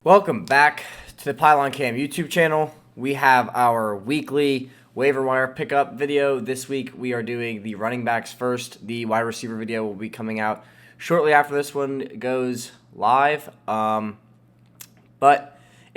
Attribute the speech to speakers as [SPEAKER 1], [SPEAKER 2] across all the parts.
[SPEAKER 1] Welcome back to the Pylon Cam YouTube channel. We have our weekly waiver wire pickup video. This week we are doing the running backs first. The wide receiver video will be coming out shortly after this one goes live. But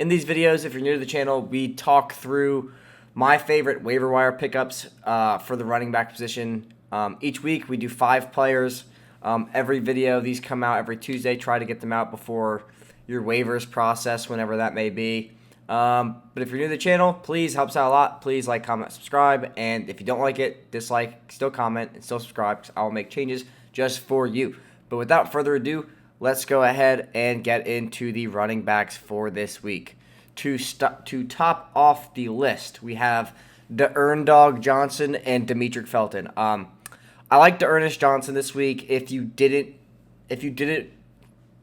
[SPEAKER 1] in these videos, if you're new to the channel, we talk through my favorite waiver wire pickups for the running back position. Each week we do 5 players. Every video, these come out every Tuesday. Try to get them out before your waivers process, whenever that may be. But if you're new to the channel, please, helps out a lot. Please like, comment, subscribe. And if you don't like it, dislike, still comment, and still subscribe, because I will make changes just for you. But without further ado, let's go ahead and get into the running backs for this week. To top off the list, we have Dearndog Johnson and Demetric Felton. I like Dearness Johnson this week. If you didn't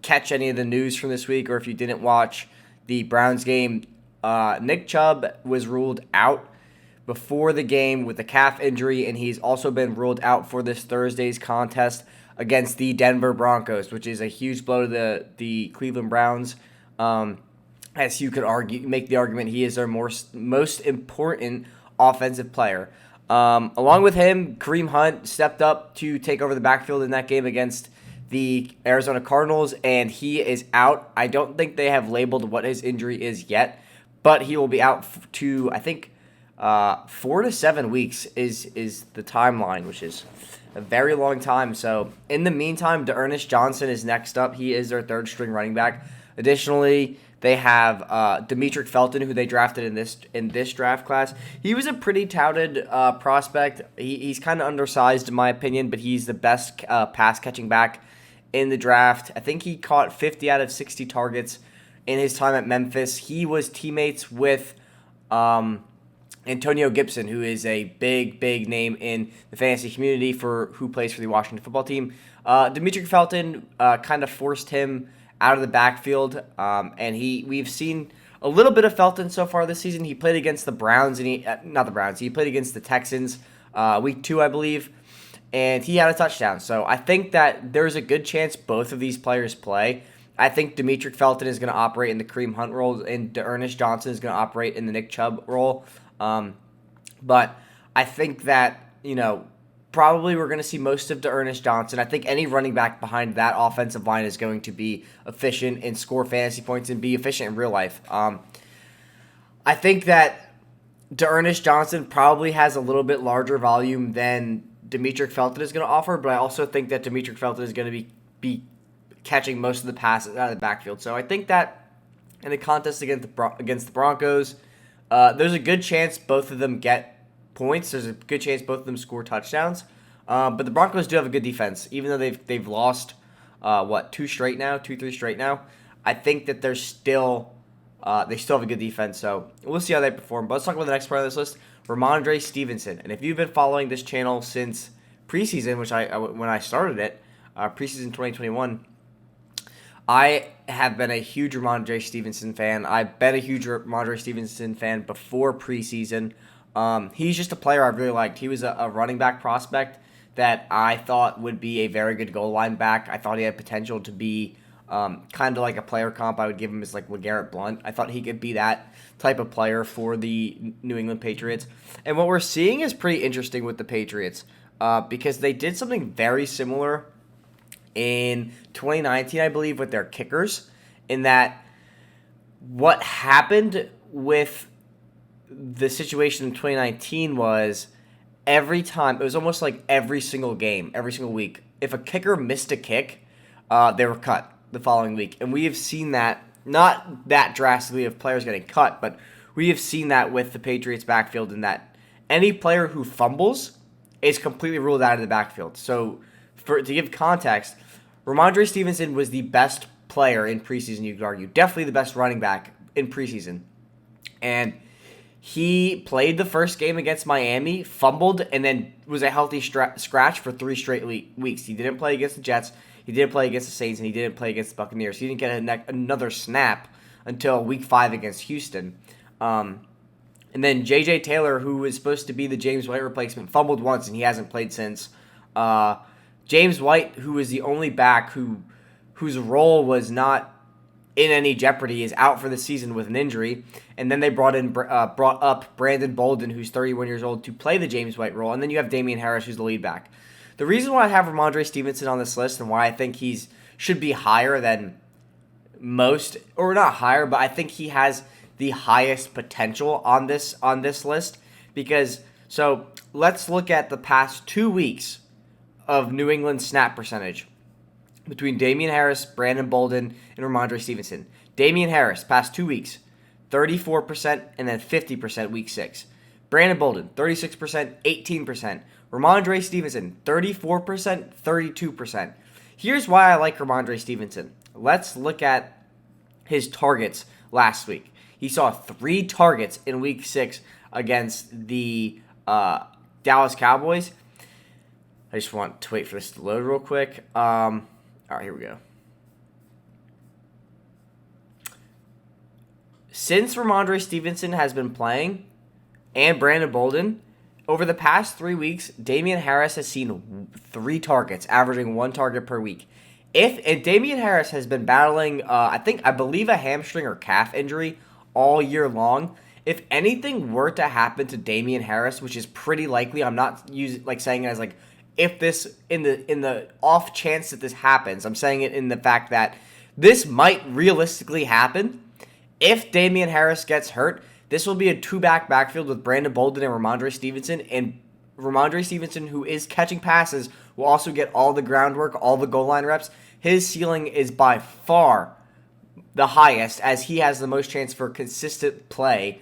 [SPEAKER 1] catch any of the news from this week, or if you didn't watch the Browns game, Nick Chubb was ruled out before the game with a calf injury, and he's also been ruled out for this Thursday's contest against the Denver Broncos, which is a huge blow to the Cleveland Browns. As you could make the argument, he is their most important offensive player. Along with him, Kareem Hunt stepped up to take over the backfield in that game against the Arizona Cardinals, and he is out. I don't think they have labeled what his injury is yet, but he will be out to, I think, 4 to 7 weeks is the timeline, which is a very long time. So in the meantime, Dearness Johnson is next up. He is their third string running back. Additionally, they have Demetric Felton, who they drafted in this draft class. He was a pretty touted prospect. He's kind of undersized in my opinion, but he's the best pass catching back in the draft. I think he caught 50 out of 60 targets in his time at Memphis. He was teammates with Antonio Gibson, who is a big name in the fantasy community who plays for the Washington football team. Demetric Felton kind of forced him out of the backfield, and we've seen a little bit of Felton so far this season. He played against the Browns, and he played against the Texans week 2, I believe, and he had a touchdown. So I think that there's a good chance both of these players play. I think Demetric Felton is going to operate in the Kareem Hunt role, and Dearness Johnson is going to operate in the Nick Chubb role. But I think that, probably we're going to see most of Dearness Johnson. I think any running back behind that offensive line is going to be efficient and score fantasy points and be efficient in real life. I think that Dearness Johnson probably has a little bit larger volume than Demetric Felton is going to offer, but I also think that Demetric Felton is going to be catching most of the passes out of the backfield. So I think that in the contest against the Broncos, there's a good chance both of them get points. There's a good chance both of them score touchdowns. But the Broncos do have a good defense, even though they've lost 3 straight now. I think that they still have a good defense. So we'll see how they perform. But let's talk about the next part of this list, Ramondre Stevenson. And if you've been following this channel since preseason, when I started it, preseason 2021. I have been a huge Ramondre Stevenson fan. I've been a huge Ramondre Stevenson fan before preseason. He's just a player I really liked. He was a running back prospect that I thought would be a very good goal line back. I thought he had potential to be kind of like a player comp. I would give him as like LeGarrette Blount. I thought he could be that type of player for the New England Patriots. And what we're seeing is pretty interesting with the Patriots because they did something very similar in 2019, I believe, with their kickers, in that what happened with the situation in 2019 was every time, it was almost like every single game, every single week, if a kicker missed a kick, they were cut the following week. And we have seen that, not that drastically of players getting cut, but we have seen that with the Patriots backfield, in that any player who fumbles is completely ruled out of the backfield. So to give context, Ramondre Stevenson was the best player in preseason, you could argue. Definitely the best running back in preseason. And he played the first game against Miami, fumbled, and then was a healthy scratch for 3 straight weeks. He didn't play against the Jets, he didn't play against the Saints, and he didn't play against the Buccaneers. He didn't get another snap until week 5 against Houston. And then J.J. Taylor, who was supposed to be the James White replacement, fumbled once, and he hasn't played since. James White, who was the only back whose role was not in any jeopardy, is out for the season with an injury. And then they brought up Brandon Bolden, who's 31 years old, to play the James White role. And then you have Damian Harris, who's the lead back. The reason why I have Ramondre Stevenson on this list and why I think should be higher than most, or not higher, but I think he has the highest potential on this list, because so let's look at the past 2 weeks of New England snap percentage between Damian Harris, Brandon Bolden, and Ramondre Stevenson. Damian Harris, past 2 weeks, 34%, and then 50% week 6. Brandon Bolden, 36%, 18%. Ramondre Stevenson, 34%, 32%. Here's why I like Ramondre Stevenson. Let's look at his targets last week. He saw 3 targets in week 6 against the Dallas Cowboys. I just want to wait for this to load real quick. All right, here we go. Since Ramondre Stevenson has been playing, and Brandon Bolden, over the past 3 weeks, Damien Harris has seen 3 targets, averaging 1 target per week. And Damien Harris has been battling, I believe, a hamstring or calf injury all year long. If anything were to happen to Damien Harris, which is pretty likely, I'm not saying it as if this in the off chance that this happens. I'm saying it in the fact that this might realistically happen. If Damian Harris gets hurt, this will be a 2-back backfield with Brandon Bolden and Ramondre Stevenson. And Ramondre Stevenson, who is catching passes, will also get all the groundwork, all the goal line reps. His ceiling is by far the highest, as he has the most chance for consistent play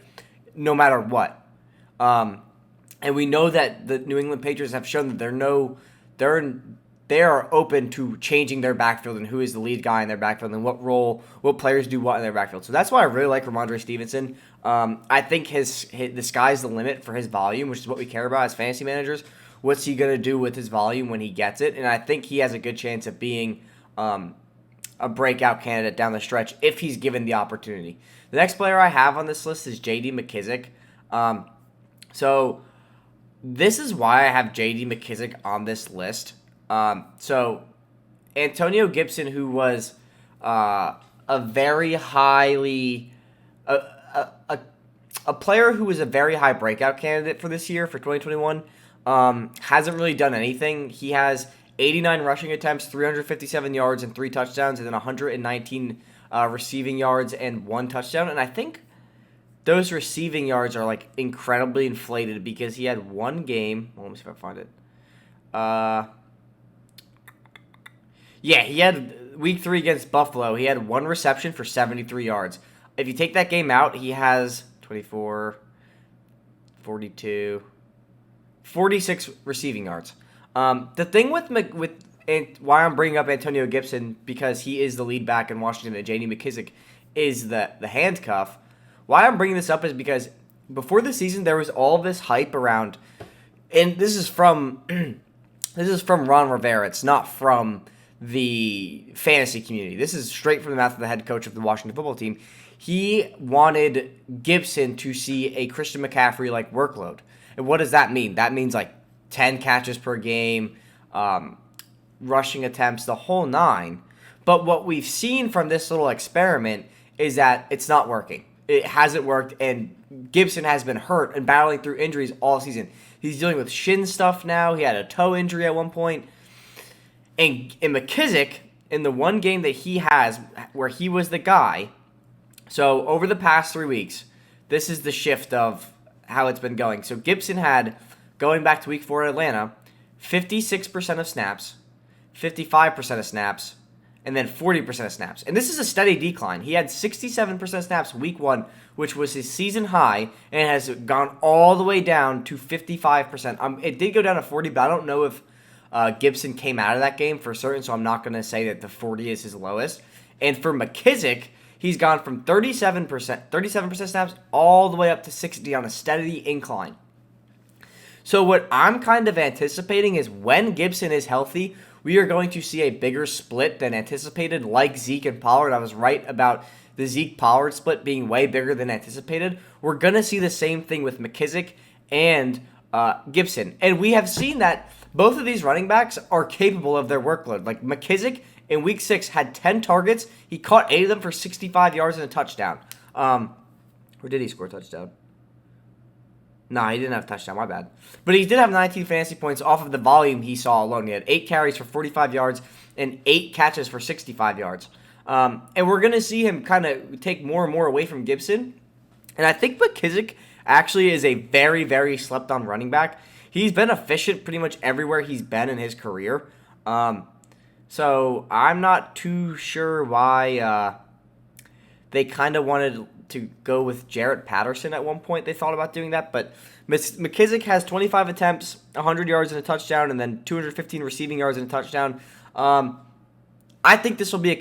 [SPEAKER 1] no matter what. And we know that the New England Patriots have shown that they are open to changing their backfield and who is the lead guy in their backfield and what players do what in their backfield. So that's why I really like Ramondre Stevenson. I think the sky's the limit for his volume, which is what we care about as fantasy managers. What's he going to do with his volume when he gets it? And I think he has a good chance of being a breakout candidate down the stretch if he's given the opportunity. The next player I have on this list is J.D. Mckissick. So this is why I have J.D. Mckissick on this list. So Antonio Gibson, who was a very highly a player who was a very high breakout candidate for this year, for 2021, hasn't really done anything. He has 89 rushing attempts, 357 yards, and 3 touchdowns, and then 119 receiving yards and 1 touchdown. And I think those receiving yards are incredibly inflated because he had one game. Well, let me see if I can find it. Yeah, he had week 3 against Buffalo. He had 1 reception for 73 yards. If you take that game out, he has 24, 42, 46 receiving yards. The thing with why I'm bringing up Antonio Gibson, because he is the lead back in Washington and J.D. Mckissick is the handcuff. Why I'm bringing this up is because before the season there was all this hype around, and this is from Ron Rivera. It's not from the fantasy community. This is straight from the mouth of the head coach of the Washington football team. He wanted Gibson to see a Christian McCaffrey-like workload. And what does that mean? That means 10 catches per game, rushing attempts, the whole 9. But what we've seen from this little experiment is that it's not working. It hasn't worked, and Gibson has been hurt and battling through injuries all season. He's dealing with shin stuff now. He had a toe injury at one point. And McKissick, in the one game that he has where he was the guy, so over the past 3 weeks, this is the shift of how it's been going. So Gibson had, going back to week 4 at Atlanta, 56% of snaps, 55% of snaps, and then 40% of snaps. And this is a steady decline. He had 67% of snaps week 1, which was his season high, and it has gone all the way down to 55%. It did go down to 40, but I don't know if Gibson came out of that game for certain, so I'm not going to say that the 40 is his lowest. And for McKissick, he's gone from 37% snaps all the way up to 60 on a steady incline. So what I'm kind of anticipating is when Gibson is healthy, we are going to see a bigger split than anticipated, like Zeke and Pollard. I was right about the Zeke-Pollard split being way bigger than anticipated. We're going to see the same thing with McKissick and Gibson. And we have seen that both of these running backs are capable of their workload. Like McKissick in Week 6 had 10 targets. He caught 8 of them for 65 yards and a touchdown. Or did he score a touchdown? No, he didn't have a touchdown. My bad. But he did have 19 fantasy points off of the volume he saw alone. He had 8 carries for 45 yards and 8 catches for 65 yards. And we're going to see him kind of take more and more away from Gibson. And I think Mckissick actually is a very, very slept-on running back. He's been efficient pretty much everywhere he's been in his career. So I'm not too sure why they kind of wanted to go with Jarrett Patterson at one point. They thought about doing that, but McKissick has 25 attempts, 100 yards and a touchdown, and then 215 receiving yards and a touchdown. I think this will be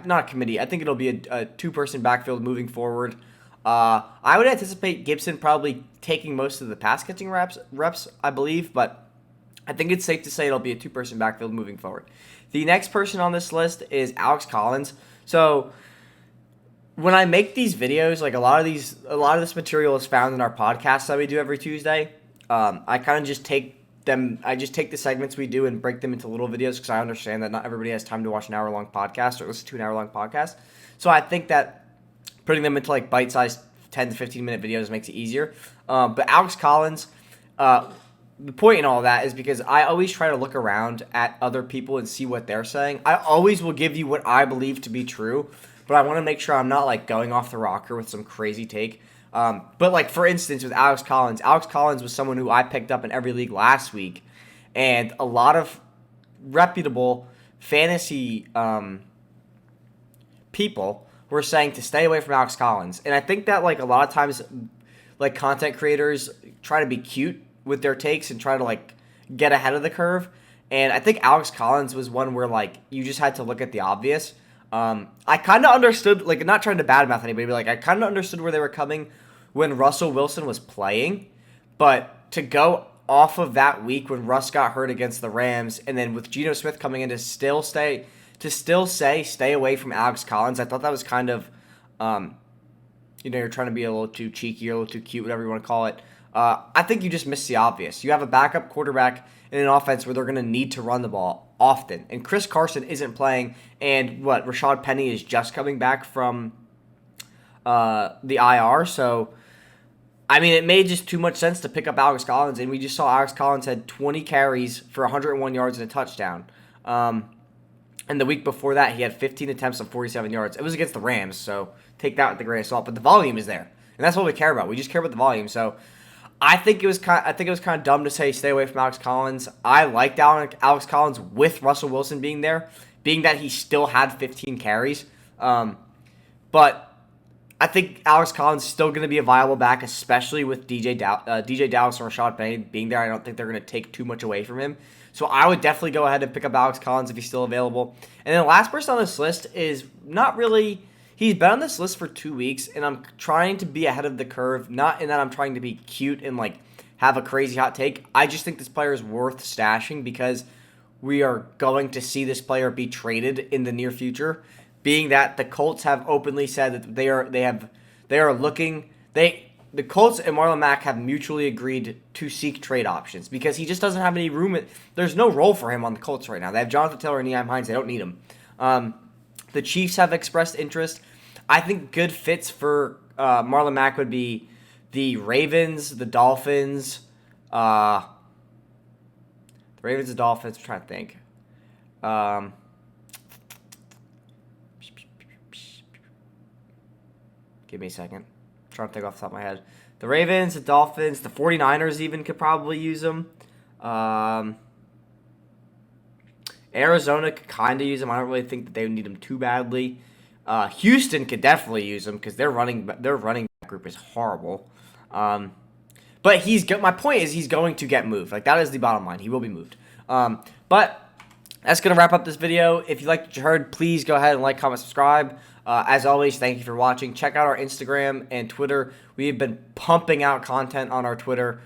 [SPEAKER 1] not a committee. I think it'll be a two-person backfield moving forward. I would anticipate Gibson probably taking most of the pass-catching reps, I believe, but I think it's safe to say it'll be a two-person backfield moving forward. The next person on this list is Alex Collins. So when I make these videos, like a lot of this material is found in our podcast that we do every Tuesday. I kind of just take the segments we do and break them into little videos because I understand that not everybody has time to watch an hour-long podcast or listen to an hour-long podcast. So I think that putting them into like bite-sized 10 to 15-minute videos makes it easier. But Alex Collins, the point in all of that is because I always try to look around at other people and see what they're saying. I always will give you what I believe to be true, but I want to make sure I'm not like going off the rocker with some crazy take. But like for instance with Alex Collins was someone who I picked up in every league last week, and a lot of reputable fantasy people were saying to stay away from Alex Collins. And I think that like a lot of times like content creators try to be cute with their takes and try to like get ahead of the curve. And I think Alex Collins was one where like you just had to look at the obvious. I kind of understood, like not trying to badmouth anybody, but like I kind of understood where they were coming when Russell Wilson was playing. But to go off of that week when Russ got hurt against the Rams, and then with Geno Smith coming in to still say stay away from Alex Collins, I thought that was kind of, you're trying to be a little too cheeky or a little too cute, whatever you want to call it. I think you just missed the obvious. You have a backup quarterback in an offense where they're going to need to run the ball often. And Chris Carson isn't playing, and Rashad Penny is just coming back from the IR. So, I mean, it made just too much sense to pick up Alex Collins, and we just saw Alex Collins had 20 carries for 101 yards and a touchdown. And the week before that, he had 15 attempts on 47 yards. It was against the Rams, so take that with a grain of salt. But the volume is there, and that's what we care about. We just care about the volume. So I think it was kind of dumb to say stay away from Alex Collins. I liked Alex Collins with Russell Wilson being there, being that he still had 15 carries. But I think Alex Collins is still going to be a viable back, especially with DJ Dallas and Rashad Penny being there. I don't think they're going to take too much away from him. So I would definitely go ahead and pick up Alex Collins if he's still available. And then the last person on this list is not really... He's been on this list for 2 weeks, and I'm trying to be ahead of the curve. Not in that I'm trying to be cute and like have a crazy hot take. I just think this player is worth stashing because we are going to see this player be traded in the near future. Being that the Colts have openly said that the Colts and Marlon Mack have mutually agreed to seek trade options because he just doesn't have any room. There's no role for him on the Colts right now. They have Jonathan Taylor and Nyheim Hines. They don't need him. The Chiefs have expressed interest. I think good fits for Marlon Mack would be the Ravens, the Dolphins. I'm trying to think. Give me a second. I'm trying to think off the top of my head. The Ravens, the Dolphins, the 49ers even could probably use them. Arizona could kind of use him. I don't really think that they would need him too badly. Houston could definitely use him because their running back group is horrible. But my point is he's going to get moved. Like that is the bottom line. He will be moved. But that's going to wrap up this video. If you liked what you heard, please go ahead and like, comment, subscribe. As always, thank you for watching. Check out our Instagram and Twitter. We have been pumping out content on our Twitter.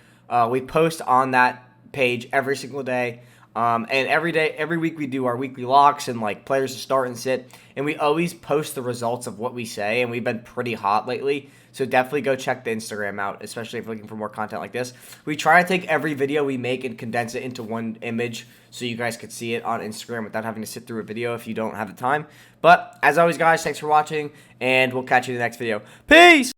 [SPEAKER 1] We post on that page every single day. And every week we do our weekly locks and like players to start and sit, and we always post the results of what we say, and we've been pretty hot lately. So definitely go check the Instagram out, especially if you're looking for more content like this. We try to take every video we make and condense it into one image so you guys could see it on Instagram without having to sit through a video if you don't have the time. But as always, guys, thanks for watching, and we'll catch you in the next video. Peace!